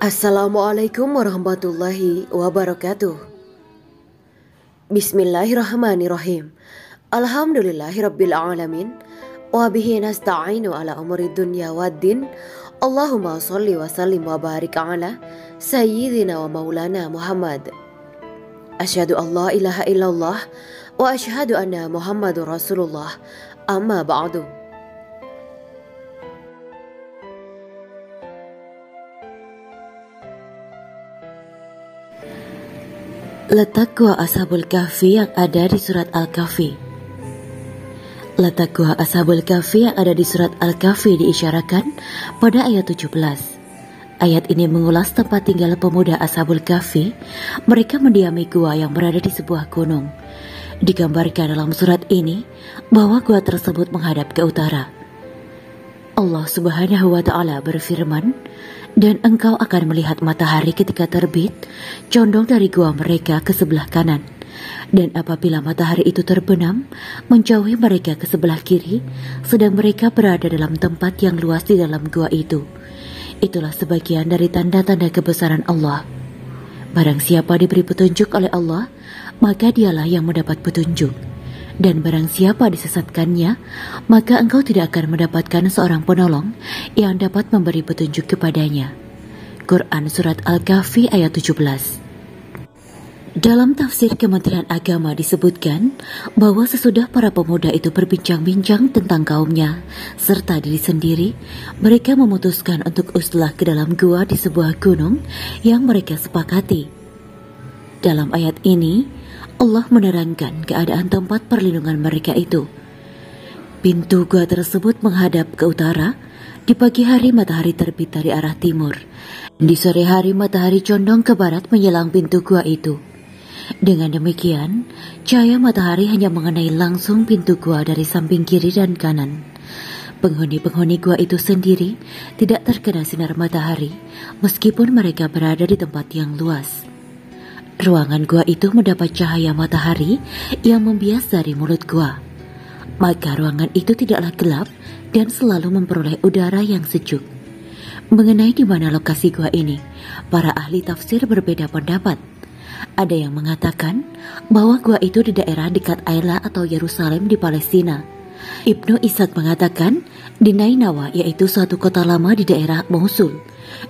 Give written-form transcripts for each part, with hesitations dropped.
Assalamualaikum warahmatullahi wabarakatuh. Bismillahirrahmanirrahim. Alhamdulillahirabbil alamin. Wa bihi nasta'inu ala umuri dunya waddin. Allahumma shalli wa sallim wa barik ala sayyidina wa maulana Muhammad. Asyhadu an la ilaha illallah wa asyhadu anna Muhammadur Rasulullah. Amma ba'du. Letak gua Ashabul Kahfi yang ada di surat Al-Kahfi. Letak gua Ashabul Kahfi yang ada di surat Al-Kahfi diisyaratkan pada ayat 17. Ayat ini mengulas tempat tinggal pemuda Ashabul Kahfi. Mereka mendiami gua yang berada di sebuah gunung. Digambarkan dalam surat ini bahwa gua tersebut menghadap ke utara. Allah Subhanahu wa Ta'ala berfirman, "Dan engkau akan melihat matahari ketika terbit, condong dari gua mereka ke sebelah kanan. Dan apabila matahari itu terbenam, menjauhi mereka ke sebelah kiri, sedang mereka berada dalam tempat yang luas di dalam gua itu." Itulah sebagian dari tanda-tanda kebesaran Allah. Barang siapa diberi petunjuk oleh Allah, maka dialah yang mendapat petunjuk. Dan barang siapa disesatkannya, maka engkau tidak akan mendapatkan seorang penolong yang dapat memberi petunjuk kepadanya. Quran Surat Al-Kahfi ayat 17. Dalam tafsir Kementerian Agama disebutkan bahwa sesudah para pemuda itu berbincang-bincang tentang kaumnya serta diri sendiri, mereka memutuskan untuk uzlah ke dalam gua di sebuah gunung yang mereka sepakati. Dalam ayat ini, Allah menerangkan keadaan tempat perlindungan mereka itu. Pintu gua tersebut menghadap ke utara. Di pagi hari matahari terbit dari arah timur. Di sore hari matahari condong ke barat menjelang pintu gua itu. Dengan demikian, cahaya matahari hanya mengenai langsung pintu gua dari samping kiri dan kanan. Penghuni-penghuni gua itu sendiri tidak terkena sinar matahari meskipun mereka berada di tempat yang luas. Ruangan gua itu mendapat cahaya matahari yang membias dari mulut gua. Maka ruangan itu tidaklah gelap dan selalu memperoleh udara yang sejuk. Mengenai di mana lokasi gua ini, para ahli tafsir berbeda pendapat. Ada yang mengatakan bahwa gua itu di daerah dekat Aila atau Yerusalem di Palestina. Ibnu Ishaq mengatakan di Nainawa, yaitu suatu kota lama di daerah Mosul.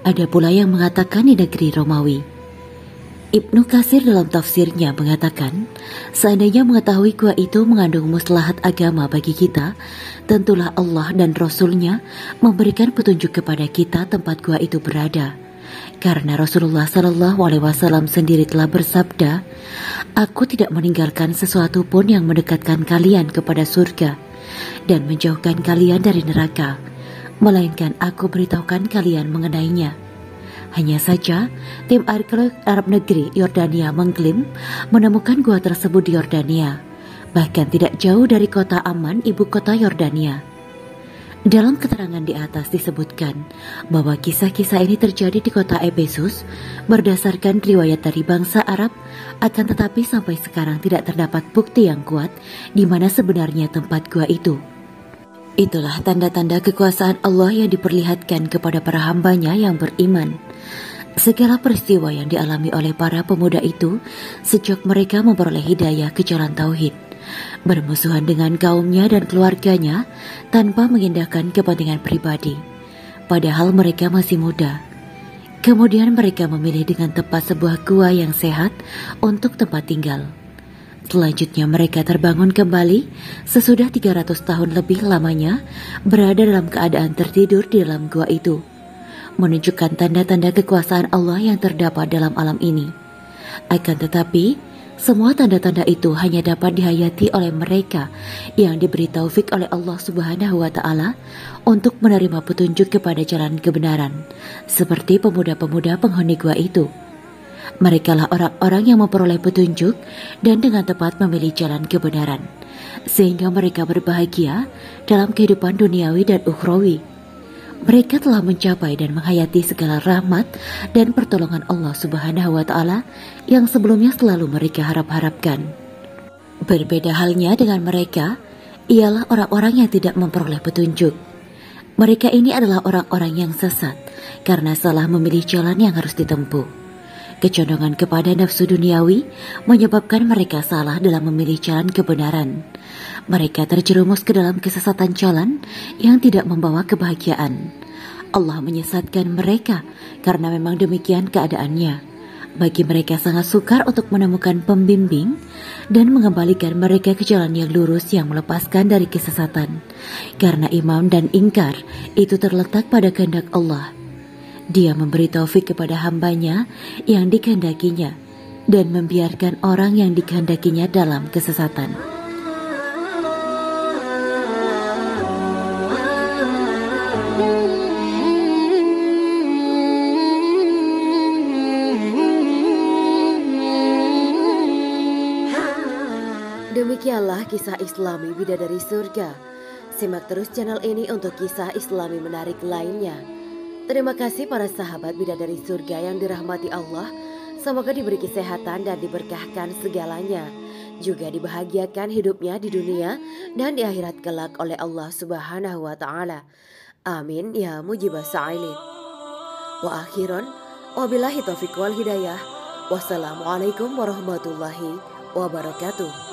Ada pula yang mengatakan di negeri Romawi. Ibnu Katsir dalam tafsirnya mengatakan, seandainya mengetahui gua itu mengandung maslahat agama bagi kita, tentulah Allah dan Rasul-Nya memberikan petunjuk kepada kita tempat gua itu berada. Karena Rasulullah SAW sendiri telah bersabda, "Aku tidak meninggalkan sesuatu pun yang mendekatkan kalian kepada surga dan menjauhkan kalian dari neraka, melainkan aku beritahukan kalian mengenainya." Hanya saja, tim arkeolog Arab negeri Yordania mengklaim menemukan gua tersebut di Yordania, bahkan tidak jauh dari kota Amman, ibu kota Yordania. Dalam keterangan di atas disebutkan bahwa kisah-kisah ini terjadi di kota Efesus berdasarkan riwayat dari bangsa Arab, akan tetapi sampai sekarang tidak terdapat bukti yang kuat di mana sebenarnya tempat gua itu. Itulah tanda-tanda kekuasaan Allah yang diperlihatkan kepada para hambanya yang beriman. Segala peristiwa yang dialami oleh para pemuda itu sejak mereka memperoleh hidayah ke jalan tauhid, bermusuhan dengan kaumnya dan keluarganya tanpa mengindahkan kepentingan pribadi, padahal mereka masih muda. Kemudian mereka memilih dengan tepat sebuah gua yang sehat untuk tempat tinggal. Selanjutnya mereka terbangun kembali sesudah 300 tahun lebih lamanya berada dalam keadaan tertidur di dalam gua itu, menunjukkan tanda-tanda kekuasaan Allah yang terdapat dalam alam ini. Akan tetapi, semua tanda-tanda itu hanya dapat dihayati oleh mereka yang diberi taufik oleh Allah Subhanahu wa Ta'ala untuk menerima petunjuk kepada jalan kebenaran, seperti pemuda-pemuda penghuni gua itu. Merekalah orang-orang yang memperoleh petunjuk dan dengan tepat memilih jalan kebenaran, sehingga mereka berbahagia dalam kehidupan duniawi dan ukhrawi. Mereka telah mencapai dan menghayati segala rahmat dan pertolongan Allah Subhanahu wa Ta'ala yang sebelumnya selalu mereka harap-harapkan. Berbeda halnya dengan mereka, ialah orang-orang yang tidak memperoleh petunjuk. Mereka ini adalah orang-orang yang sesat, karena salah memilih jalan yang harus ditempuh. Kecondongan kepada nafsu duniawi menyebabkan mereka salah dalam memilih jalan kebenaran. Mereka terjerumus ke dalam kesesatan jalan yang tidak membawa kebahagiaan. Allah menyesatkan mereka karena memang demikian keadaannya. Bagi mereka sangat sukar untuk menemukan pembimbing dan mengembalikan mereka ke jalan yang lurus yang melepaskan dari kesesatan. Karena iman dan ingkar itu terletak pada kehendak Allah. Dia memberi taufik kepada hambanya yang dikehendakinya dan membiarkan orang yang dikehendakinya dalam kesesatan. Demikianlah kisah Islami Bidadari Surga. Simak terus channel ini untuk kisah Islami menarik lainnya. Terima kasih para sahabat Bidadari Surga yang dirahmati Allah. Semoga diberi kesehatan dan diberkahkan segalanya. Juga dibahagiakan hidupnya di dunia dan di akhirat kelak oleh Allah Subhanahu wa Ta'ala. Amin ya mujibah sa'ilin. Wa akhiran, wabillahi taufiq wal hidayah. Wassalamualaikum warahmatullahi wabarakatuh.